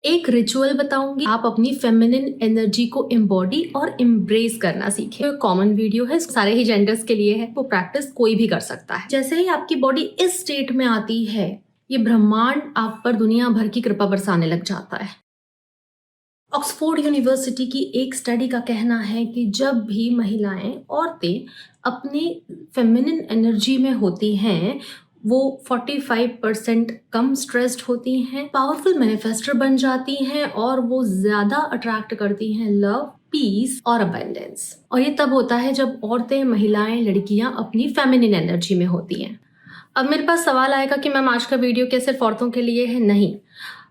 एक रिचुअल बताऊंगी, आप अपनी फेमिनिन एनर्जी को एम्बॉडी और एम्ब्रेस करना सीखें। कॉमन वीडियो है, सारे ही जेंडर्स के लिए है, वो प्रैक्टिस कोई भी कर सकता है। जैसे ही आपकी बॉडी इस स्टेट में आती है, ये ब्रह्मांड आप पर दुनिया भर की कृपा बरसाने लग जाता है। ऑक्सफोर्ड यूनिवर्सिटी की एक स्टडी का कहना है कि जब भी महिलाएं, औरतें अपनी फेमिनिन एनर्जी में होती हैं, वो 45% कम स्ट्रेस्ड होती हैं, पावरफुल मैनिफेस्टर बन जाती हैं और वो ज्यादा अट्रैक्ट करती हैं लव, पीस और अबंडेंस। और ये तब होता है जब औरतें, महिलाएं, लड़कियां अपनी फेमिनिन एनर्जी में होती हैं। अब मेरे पास सवाल आएगा कि मैम आज का वीडियो क्या सिर्फ औरतों के लिए है? नहीं,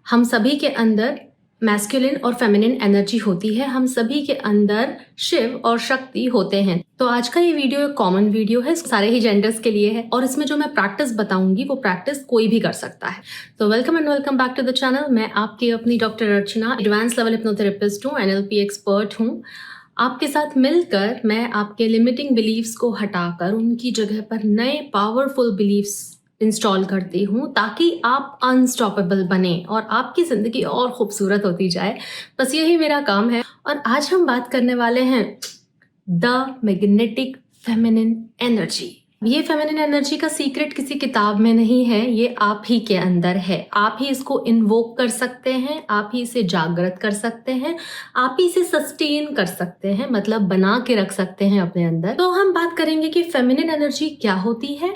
हम सभी के अंदर मैस्कुलिन और फेमिनिन एनर्जी होती है। हम सभी के अंदर शिव और शक्ति होते हैं। तो आज का ये वीडियो एक कॉमन वीडियो है, सारे ही जेंडर्स के लिए है और इसमें जो मैं प्रैक्टिस बताऊंगी वो प्रैक्टिस कोई भी कर सकता है। तो welcome and welcome back to the channel. मैं आपकी अपनी doctor Archana, advance level hypnotherapist हूँ, NLP एक्सपर्ट हूँ। आपके साथ मिलकर मैं आपके लिमिटिंग बिलीव्स को हटाकर उनकी जगह पर नए पावरफुल बिलीव्स इंस्टॉल करती हूँ, ताकि आप अनस्टॉपेबल बने और आपकी जिंदगी और खूबसूरत होती जाए। बस यही मेरा काम है। और आज हम बात करने वाले हैं द मैग्नेटिक फेमिनिन एनर्जी। ये फेमिनिन एनर्जी का सीक्रेट किसी किताब में नहीं है, ये आप ही के अंदर है। आप ही इसको इन्वोक कर सकते हैं, आप ही इसे जागृत कर सकते हैं, आप ही इसे सस्टेन कर सकते हैं, मतलब बना के रख सकते हैं अपने अंदर। तो हम बात करेंगे कि फेमिनिन एनर्जी क्या होती है।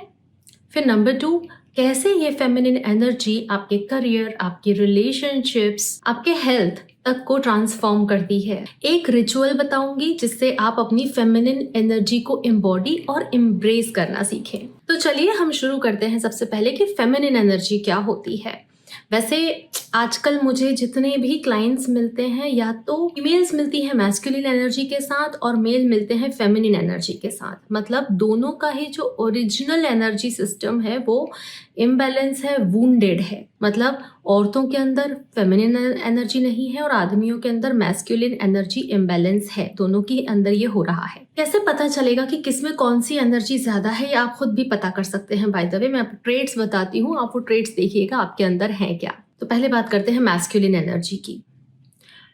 फिर नंबर 2, कैसे ये फेमिनिन एनर्जी आपके करियर, आपके रिलेशनशिप्स, आपके हेल्थ तक को ट्रांसफॉर्म करती है। एक रिचुअल बताऊंगी जिससे आप अपनी फेमिनिन एनर्जी को एम्बॉडी और एम्ब्रेस करना सीखें। तो चलिए हम शुरू करते हैं सबसे पहले कि फेमिनिन एनर्जी क्या होती है। वैसे आजकल मुझे जितने भी क्लाइंट्स मिलते हैं, या तो फीमेल्स मिलती हैं मैस्कुलिन एनर्जी के साथ और मेल मिलते हैं फेमिनिन एनर्जी के साथ। मतलब दोनों का ही जो ओरिजिनल एनर्जी सिस्टम है वो इम्बैलेंस है, वुंडेड है। मतलब औरतों के अंदर फेमिनिन एनर्जी नहीं है और आदमियों के अंदर मैस्कुलिन एनर्जी इम्बैलेंस है। दोनों के अंदर ये हो रहा है। कैसे पता चलेगा कि किसमें कौन सी एनर्जी ज्यादा है, ये आप खुद भी पता कर सकते हैं। बाय द वे, मैं आपको ट्रेट्स बताती हूँ, आप वो ट्रेट्स देखिएगा आपके अंदर है क्या। तो पहले बात करते हैं मैस्कुलिन एनर्जी की।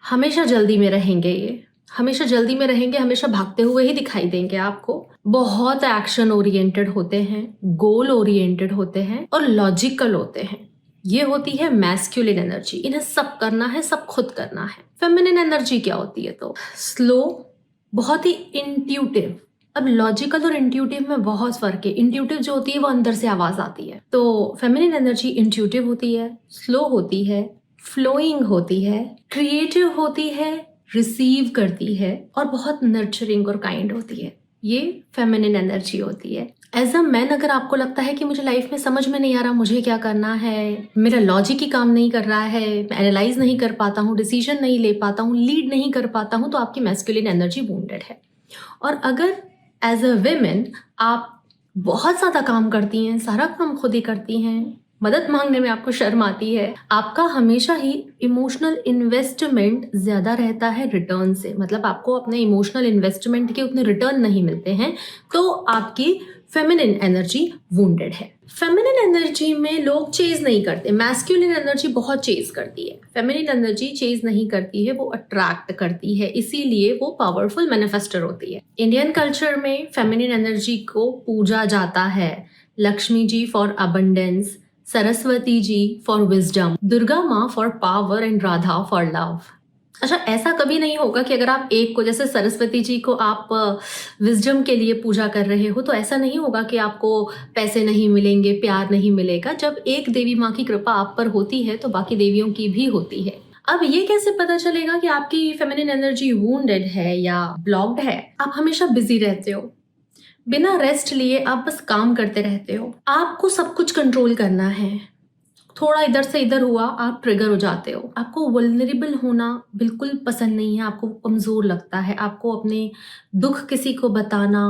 हमेशा जल्दी में रहेंगे, ये हमेशा जल्दी में रहेंगे, हमेशा भागते हुए ही दिखाई देंगे आपको। बहुत एक्शन ओरिएंटेड होते हैं, गोल ओरिएंटेड होते हैं और लॉजिकल होते हैं। ये होती है मैस्कुलिन एनर्जी। इन्हें सब करना है, सब खुद करना है। फेमिनिन एनर्जी क्या होती है? तो स्लो, बहुत ही इंट्यूटिव। अब लॉजिकल और इंट्यूटिव में बहुत फर्क है। इंट्यूटिव जो होती है वो अंदर से आवाज आती है, तो फेमिनिन एनर्जी इंट्यूटिव होती है, स्लो होती है, फ्लोइंग होती है, क्रिएटिव होती है, रिसीव करती है और बहुत नर्चरिंग और काइंड होती है। ये फेमिनिन एनर्जी होती है। एज अ मैन, अगर आपको लगता है कि मुझे लाइफ में समझ में नहीं आ रहा मुझे क्या करना है, मेरा लॉजिक ही काम नहीं कर रहा है, मैं एनालाइज नहीं कर पाता हूँ, डिसीजन नहीं ले पाता हूँ, लीड नहीं कर पाता हूँ, तो आपकी मैस्कुलिन एनर्जी वुंडेड है। और अगर एज अ वेमेन आप बहुत ज्यादा काम करती हैं, सारा काम खुद ही करती हैं, मदद मांगने में आपको शर्म आती है, आपका हमेशा ही इमोशनल इन्वेस्टमेंट ज्यादा रहता है रिटर्न से, मतलब आपको अपने इमोशनल इन्वेस्टमेंट के उतने रिटर्न नहीं मिलते हैं, तो आपकी फेमिनिन एनर्जी वुंडेड है। फेमिनिन एनर्जी में लोग चेज नहीं करते, मैस्कुलिन एनर्जी बहुत चेज करती है। फेमिनिन एनर्जी चेज नहीं करती है, वो अट्रैक्ट करती है, इसीलिए वो पावरफुल मैनिफेस्टर होती है। इंडियन कल्चर में फेमिनिन एनर्जी को पूजा जाता है। Lakshmi ji for abundance, Saraswati ji for wisdom, Durga माँ for power and Radha for love. अच्छा, ऐसा कभी नहीं होगा कि अगर आप एक को, जैसे सरस्वती जी को आप विजडम के लिए पूजा कर रहे हो, तो ऐसा नहीं होगा कि आपको पैसे नहीं मिलेंगे, प्यार नहीं मिलेगा। जब एक देवी माँ की कृपा आप पर होती है तो बाकी देवियों की भी होती है। अब ये कैसे पता चलेगा कि आपकी फेमिनिन एनर्जी वुंडेड है या ब्लॉक्ड है? आप हमेशा बिजी रहते हो, बिना रेस्ट लिए आप बस काम करते रहते हो, आपको सब कुछ कंट्रोल करना है। थोड़ा इधर से इधर हुआ आप ट्रिगर हो जाते हो। आपको वल्नरेबल होना बिल्कुल पसंद नहीं है, आपको कमजोर लगता है, आपको अपने दुख किसी को बताना,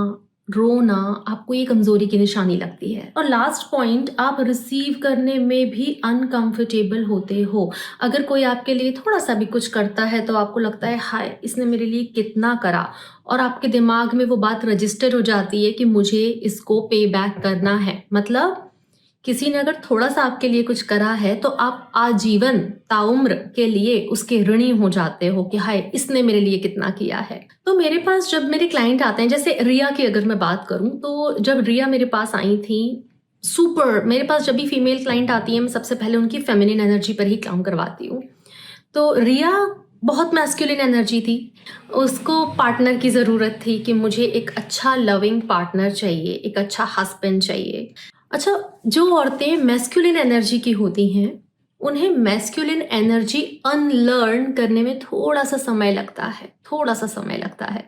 रोना आपको ये कमजोरी की निशानी लगती है। और लास्ट पॉइंट, आप रिसीव करने में भी अनकंफर्टेबल होते हो। अगर कोई आपके लिए थोड़ा सा भी कुछ करता है तो आपको लगता है हाय, इसने मेरे लिए कितना करा, और आपके दिमाग में वो बात रजिस्टर हो जाती है कि मुझे इसको पे बैक करना है। मतलब किसी ने अगर थोड़ा सा आपके लिए कुछ करा है तो आप आजीवन ताउम्र के लिए उसके ऋणी हो जाते हो कि हाय इसने मेरे लिए कितना किया है। तो मेरे पास जब मेरे क्लाइंट आते हैं, जैसे रिया की अगर मैं बात करूं, तो जब रिया मेरे पास आई थी, सुपर, मेरे पास जब भी फीमेल क्लाइंट आती है मैं सबसे पहले उनकी फेमिनिन एनर्जी पर ही काम करवाती हूँ। तो रिया बहुत मैस्कुलिन एनर्जी थी, उसको पार्टनर की ज़रूरत थी कि मुझे एक अच्छा लविंग पार्टनर चाहिए, एक अच्छा हस्बैंड चाहिए। अच्छा, जो औरतें मैस्कुलिन एनर्जी की होती हैं उन्हें मैस्कुलिन एनर्जी अनलर्न करने में थोड़ा सा समय लगता है।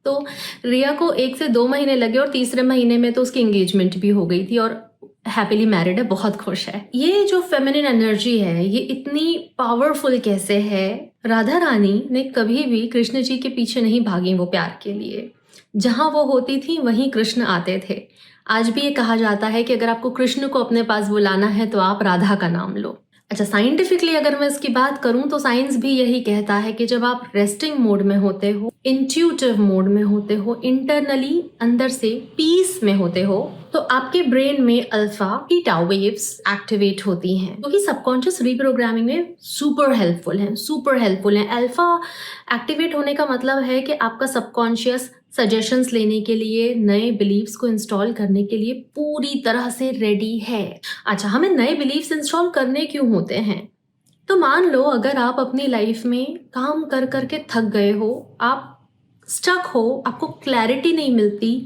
तो रिया को 1 से 2 महीने लगे और तीसरे महीने में तो उसकी एंगेजमेंट भी हो गई थी और हैप्पीली मैरिड है, बहुत खुश है। ये जो फेमिनिन एनर्जी है ये इतनी पावरफुल कैसे है? राधा रानी ने कभी भी कृष्ण जी के पीछे नहीं भागी वो प्यार के लिए, जहां वो होती थी वहीं कृष्ण आते थे। आज भी ये कहा जाता है कि अगर आपको कृष्ण को अपने पास बुलाना है तो आप राधा का नाम लो। अच्छा, साइंटिफिकली अगर मैं इसकी बात करूं तो साइंस भी यही कहता है कि जब आप रेस्टिंग मोड में होते हो, इंट्यूटिव मोड में होते हो, इंटरनली अंदर से पीस में होते हो, तो आपके ब्रेन में अल्फा बीटा वेव्स एक्टिवेट होती हैं, जो कि सबकॉन्शियस रीप्रोग्रामिंग में सुपर हेल्पफुल हैं। अल्फा एक्टिवेट होने का मतलब है कि आपका सबकॉन्शियस सजेशंस लेने के लिए, नए बिलीव्स को इंस्टॉल करने के लिए पूरी तरह से रेडी है। अच्छा, हमें नए बिलीव्स इंस्टॉल करने क्यों होते हैं? तो मान लो अगर आप अपनी लाइफ में काम कर करके थक गए हो, आप स्टक हो, आपको क्लैरिटी नहीं मिलती,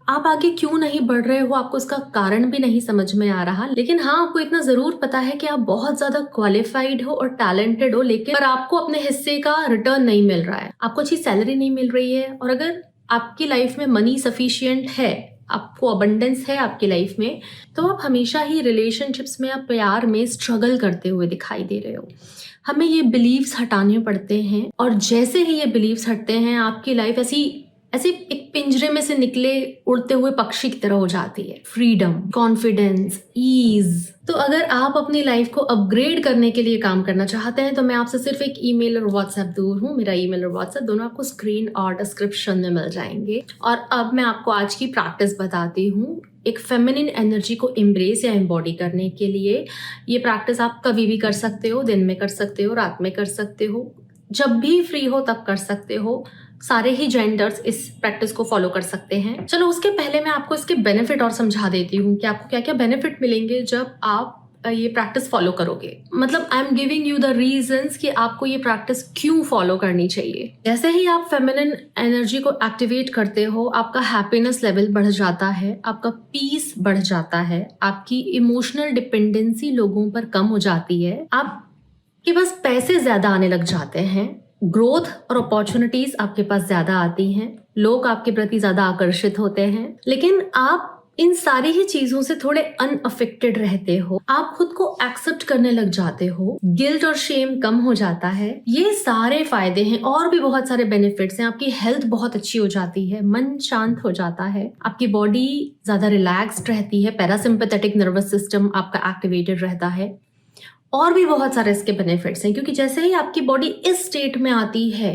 आप आगे क्यों नहीं बढ़ रहे हो, आपको उसका कारण भी नहीं समझ में आ रहा, लेकिन हाँ आपको इतना जरूर पता है कि आप बहुत ज्यादा क्वालिफाइड हो और टैलेंटेड हो, लेकिन पर आपको अपने हिस्से का रिटर्न नहीं मिल रहा है, आपको अच्छी सैलरी नहीं मिल रही है, और अगर आपकी लाइफ में मनी सफिशिएंट है, आपको अबंडेंस है आपकी लाइफ में, तो आप हमेशा ही रिलेशनशिप्स में या प्यार में स्ट्रगल करते हुए दिखाई दे रहे हो। हमें ये बिलीव्स हटाने पड़ते हैं, और जैसे ही ये बिलीव्स हटते हैं आपकी लाइफ ऐसी एक पिंजरे में से निकले उड़ते हुए पक्षी की तरह हो जाती है। Freedom, confidence, ease. तो अगर आप अपनी लाइफ को अपग्रेड करने के लिए काम करना चाहते हैं तो मैं आपसे सिर्फ एक ईमेल और व्हाट्सएप दूर हूँ। मेरा ईमेल और व्हाट्सएप दोनों आपको स्क्रीन और डिस्क्रिप्शन में मिल जाएंगे। और अब मैं आपको आज की प्रैक्टिस बताती हूँ एक फेमिनिन एनर्जी को एम्ब्रेस या एम्बॉडी करने के लिए। ये प्रैक्टिस आप कभी भी कर सकते हो, दिन में कर सकते हो, रात में कर सकते हो, जब भी फ्री हो तब कर सकते हो। सारे ही जेंडर्स इस प्रैक्टिस को फॉलो कर सकते हैं। चलो उसके पहले मैं आपको इसके बेनिफिट और समझा देती हूँ कि आपको क्या क्या बेनिफिट मिलेंगे जब आप ये प्रैक्टिस फॉलो करोगे। मतलब I am giving you the reasons कि आपको ये प्रैक्टिस क्यों फॉलो करनी चाहिए। जैसे ही आप फेमिनिन एनर्जी को एक्टिवेट करते हो, आपका हैप्पीनेस लेवल बढ़ जाता है, आपका पीस बढ़ जाता है, आपकी इमोशनल डिपेंडेंसी लोगों पर कम हो जाती है, आपके पास पैसे ज्यादा आने लग जाते हैं, ग्रोथ और अपॉर्चुनिटीज आपके पास ज्यादा आती हैं, लोग आपके प्रति ज्यादा आकर्षित होते हैं। लेकिन आप इन सारी ही चीजों से थोड़े अनअफेक्टेड रहते हो, आप खुद को एक्सेप्ट करने लग जाते हो, गिल्ट और शेम कम हो जाता है। ये सारे फायदे हैं, और भी बहुत सारे बेनिफिट्स हैं। आपकी हेल्थ बहुत अच्छी हो जाती है, मन शांत हो जाता है, आपकी बॉडी ज्यादा रिलैक्स्ड रहती है, पैरासिम्पैथेटिक नर्वस सिस्टम आपका एक्टिवेटेड रहता है, और भी बहुत सारे इसके बेनिफिट्स हैं। क्योंकि जैसे ही आपकी बॉडी इस स्टेट में आती है,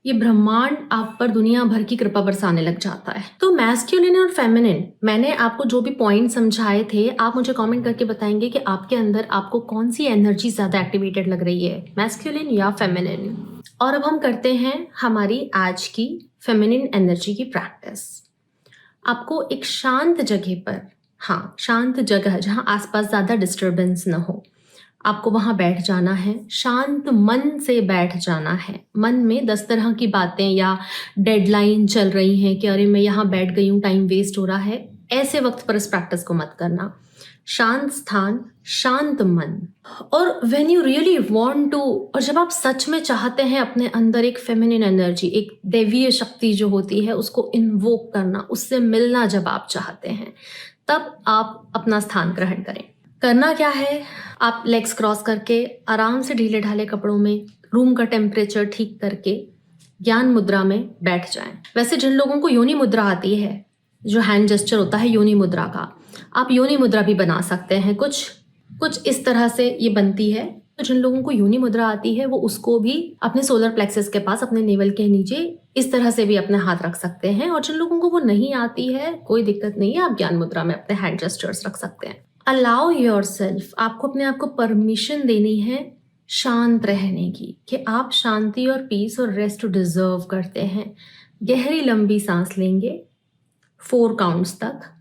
ये ब्रह्मांड आप पर दुनिया भर की कृपा बरसाने लग जाता है। तो मैस्कुलिन और फेमिनिन, मैंने आपको जो भी पॉइंट समझाए थे, आप मुझे कमेंट करके बताएंगे कि आपके अंदर आपको कौन सी एनर्जी ज्यादा एक्टिवेटेड लग रही है, मैस्कुलिन या फेमिनिन। और अब हम करते हैं हमारी आज की फेमिनिन एनर्जी की प्रैक्टिस। आपको एक शांत जगह पर, हाँ शांत जगह जहाँ आसपास ज्यादा डिस्टर्बेंस न हो, आपको वहां बैठ जाना है, शांत मन से बैठ जाना है। मन में 10 तरह की बातें या डेडलाइन चल रही हैं कि अरे मैं यहाँ बैठ गई हूँ, टाइम वेस्ट हो रहा है, ऐसे वक्त पर इस प्रैक्टिस को मत करना। शांत स्थान, शांत मन। और when you really want to, और जब आप सच में चाहते हैं अपने अंदर एक फेमिनिन एनर्जी, एक दैवीय शक्ति जो होती है उसको इन्वोक करना, उससे मिलना जब आप चाहते हैं, तब आप अपना स्थान ग्रहण करें। करना क्या है, आप लेग्स क्रॉस करके आराम से ढीले ढाले कपड़ों में रूम का टेम्परेचर ठीक करके ज्ञान मुद्रा में बैठ जाएं। वैसे जिन लोगों को योनि मुद्रा आती है, जो हैंड जेस्चर होता है योनि मुद्रा का, आप योनि मुद्रा भी बना सकते हैं। कुछ इस तरह से ये बनती है। तो जिन लोगों को योनि मुद्रा आती है वो उसको भी अपने सोलर प्लेक्सस के पास, अपने नेवल के नीचे इस तरह से भी अपने हाथ रख सकते हैं। और जिन लोगों को वो नहीं आती है, कोई दिक्कत नहीं है, आप ज्ञान मुद्रा में अपने हैंड जेस्चर्स रख सकते हैं। अलाउ योरसेल्फ, आपको अपने आप को परमिशन देनी है शांत रहने की, कि आप शांति और पीस और रेस्ट डिजर्व करते हैं। गहरी लंबी सांस लेंगे 4 काउंट्स तक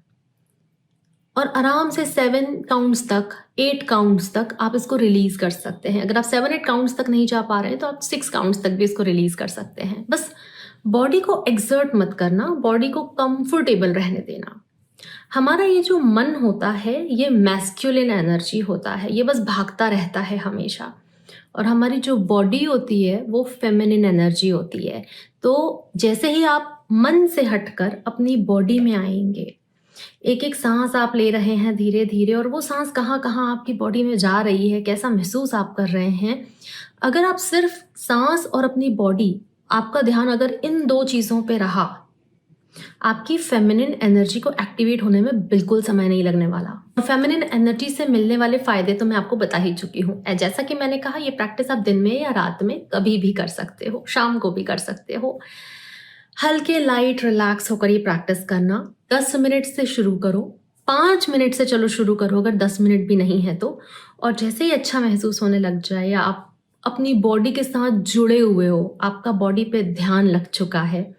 और आराम से 7 काउंट्स तक, 8 काउंट्स तक आप इसको रिलीज कर सकते हैं। अगर आप 7-8 काउंट्स तक नहीं जा पा रहे हैं तो आप 6 काउंट्स तक भी इसको रिलीज कर सकते हैं। बस बॉडी को एक्सर्ट मत करना, बॉडी को कंफर्टेबल रहने देना। हमारा ये जो मन होता है ये मैस्कुलिन एनर्जी होता है, ये बस भागता रहता है हमेशा, और हमारी जो बॉडी होती है वो फेमिनिन एनर्जी होती है। तो जैसे ही आप मन से हटकर अपनी बॉडी में आएंगे, एक एक सांस आप ले रहे हैं धीरे धीरे, और वो सांस कहाँ कहाँ आपकी बॉडी में जा रही है, कैसा महसूस आप कर रहे हैं। अगर आप सिर्फ सांस और अपनी बॉडी, आपका ध्यान अगर इन 2 चीज़ों पे रहा, आपकी फेमिनिन एनर्जी को एक्टिवेट होने में बिल्कुल समय नहीं लगने वाला। फेमिनिन एनर्जी से मिलने वाले फायदे तो मैं आपको बता ही चुकी हूँ। जैसा कि मैंने कहा, ये प्रैक्टिस आप दिन में या रात में कभी भी कर सकते हो, शाम को भी कर सकते हो। हल्के लाइट रिलैक्स होकर ये प्रैक्टिस करना। 10 मिनट से शुरू करो, 5 मिनट से चलो शुरू करो अगर 10 मिनट भी नहीं है तो। और जैसे ही अच्छा महसूस होने लग जाए, या आप अपनी बॉडी के साथ जुड़े हुए हो, आपका बॉडी पे ध्यान लग चुका है,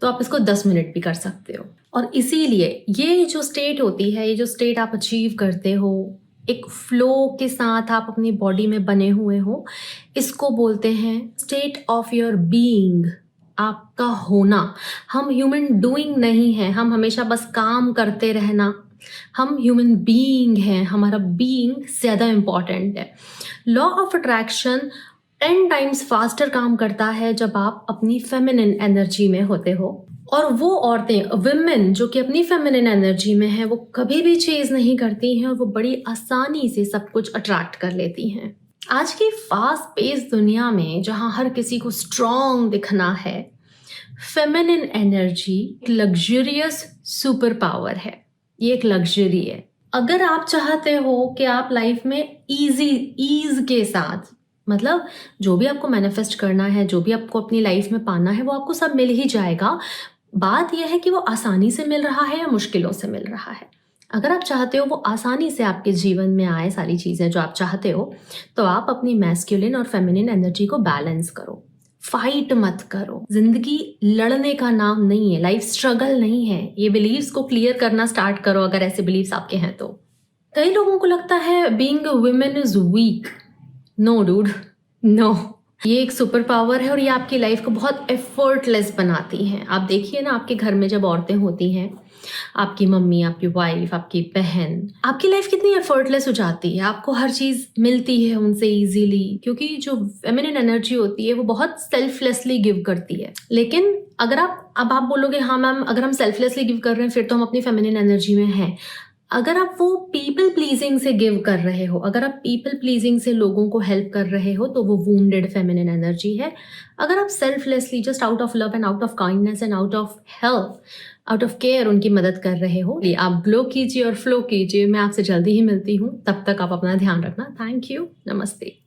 तो आप इसको 10 मिनट भी कर सकते हो। और इसीलिए ये जो स्टेट होती है, ये जो स्टेट आप अचीव करते हो, एक फ्लो के साथ आप अपनी बॉडी में बने हुए हो, इसको बोलते हैं स्टेट ऑफ योर बीइंग, आपका होना। हम ह्यूमन डूइंग नहीं है, हम हमेशा बस काम करते रहना। हम ह्यूमन बीइंग हैं, हमारा बीइंग ज़्यादा इम्पॉर्टेंट है। Law of attraction 10 times faster काम करता है जब आप अपनी फेमिनिन एनर्जी में होते हो। और वो औरतें, विमेन जो कि अपनी फेमिनिन एनर्जी में है, वो कभी भी चीज़ नहीं करती हैं और वो बड़ी आसानी से सब कुछ अट्रैक्ट कर लेती हैं। आज की फास्ट पेस दुनिया में जहाँ हर किसी को स्ट्रॉन्ग दिखना है, फेमिनिन एनर्जी एक लग्जरियस सुपर पावर है। ये एक लग्जरी है। अगर आप चाहते हो कि आप लाइफ में ईज के साथ, मतलब जो भी आपको मैनिफेस्ट करना है, जो भी आपको अपनी लाइफ में पाना है, वो आपको सब मिल ही जाएगा। बात यह है कि वो आसानी से मिल रहा है या मुश्किलों से मिल रहा है। अगर आप चाहते हो वो आसानी से आपके जीवन में आए सारी चीज़ें जो आप चाहते हो, तो आप अपनी मैस्कुलिन और फेमिनिन एनर्जी को बैलेंस करो। फाइट मत करो। जिंदगी लड़ने का नाम नहीं है, लाइफ स्ट्रगल नहीं है। ये बिलीव्स को क्लियर करना स्टार्ट करो अगर ऐसे बिलीव्स आपके हैं तो। कई लोगों को लगता है being a women is weak. No dude, no. ये एक सुपर पावर है और ये आपकी लाइफ को बहुत एफर्टलेस बनाती है। आप देखिए ना, आपके घर में जब औरतें होती हैं, आपकी मम्मी, आपकी वाइफ, आपकी बहन, आपकी लाइफ कितनी एफर्टलेस हो जाती है। आपको हर चीज़ मिलती है उनसे इजीली, क्योंकि जो फेमिनिन एनर्जी होती है वो बहुत सेल्फलेसली गिव करती है। लेकिन अगर आप बोलोगे हाँ मैम, अगर हम सेल्फलेसली गिव कर रहे हैं फिर तो हम अपनी फेमिनिन एनर्जी में हैं। अगर आप वो पीपल प्लीजिंग से गिव कर रहे हो, अगर आप पीपल प्लीजिंग से लोगों को हेल्प कर रहे हो, तो वो वुंडेड फेमिनिन एनर्जी है। अगर आप selflessly, just out of love and out of kindness and out of help, out of care उनकी मदद कर रहे हो, आप ग्लो कीजिए और फ्लो कीजिए। मैं आपसे जल्दी ही मिलती हूँ, तब तक आप अपना ध्यान रखना। थैंक यू, नमस्ते।